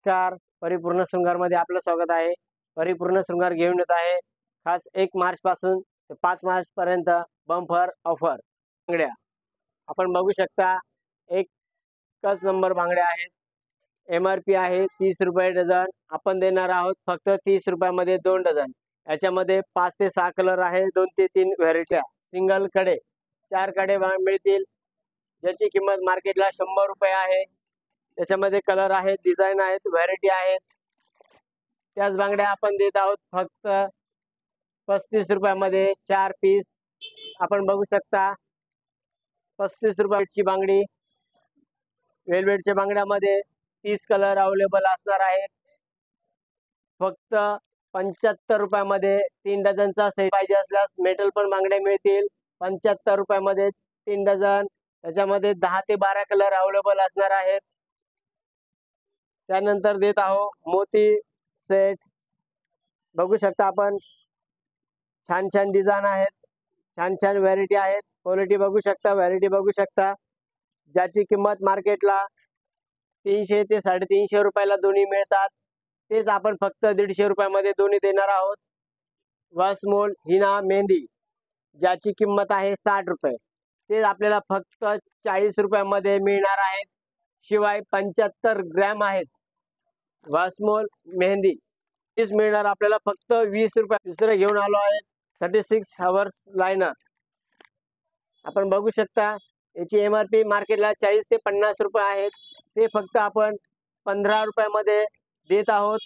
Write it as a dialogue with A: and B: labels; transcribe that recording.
A: नमस्कार, परिपूर्ण शृंगारमध्ये आपलं स्वागत आहे। परिपूर्ण शृंगार घेऊन येत आहे खास 1 मार्च पासून ते 5 मार्च पर्यंत बंपर ऑफर बांगड्या आपण बघू शकता। एकच नंबर बांगड्या आहेत। MRP आहे 30 रुपये डझन, आपण देणार आहोत फक्त 30 रुपयामध्ये 2 डझन। याच्यामध्ये 5 ते 6 कलर आहे, 2 ते 3 व्हरायटी। सिंगल कडे 4 कडे मिळतील, ज्याची किंमत मार्केटला 100 रुपये आहे। त्याच्यामध्ये कलर आहेत, डिझाइन आहेत, व्हरायटी आहेत। त्याच बांगड्या आपण देत आहोत फक्त 35 रुपयामध्ये 4 पीस। आपण बघू शकता 35 रुपयाची बांगडी। वेलवेटच्या बांगड्यामध्ये 30 कलर अवेलेबल असणार आहेत। फक्त 75 रुपयामध्ये 3 डझनचा सेट पाहिजे असल्यास मेटल पण बांगड्या मिळतील 75 रुपयामध्ये 3 डझन। त्याच्यामध्ये 10 ते 12 कलर अवेलेबल असणार आहेत। त्यानंतर देत आहोत मोती सेट। बघू शकता आपण छान छान डिझाइन आहेत, छान छान व्हरायटी आहेत। क्वालिटी बघू शकता, व्हरायटी बघू शकता, ज्याची किंमत मार्केटला 300 ते 350 रुपयाला दोन्ही मिळतात। तेच आपण फक्त 150 रुपयामध्ये दोन्ही देणार आहोत। वसमोल हिना मेहंदी, ज्याची किंमत आहे 60 रुपये, ते आपल्याला फक्त 40 रुपयामध्ये मिळणार आहेत। शिवाय 75 ग्रॅम आहेत वसमोल मेहंदी, तीच मिळणार आपल्याला फक्त 20 रुपये। दुसरे घेऊन आलो आहे 36 हावर्स लाइनर। आपण बघू शकता याची MRP मार्केटला 40 ते 50 रुपये आहेत, ते फक्त आपण 15 रुपयामध्ये देत आहोत।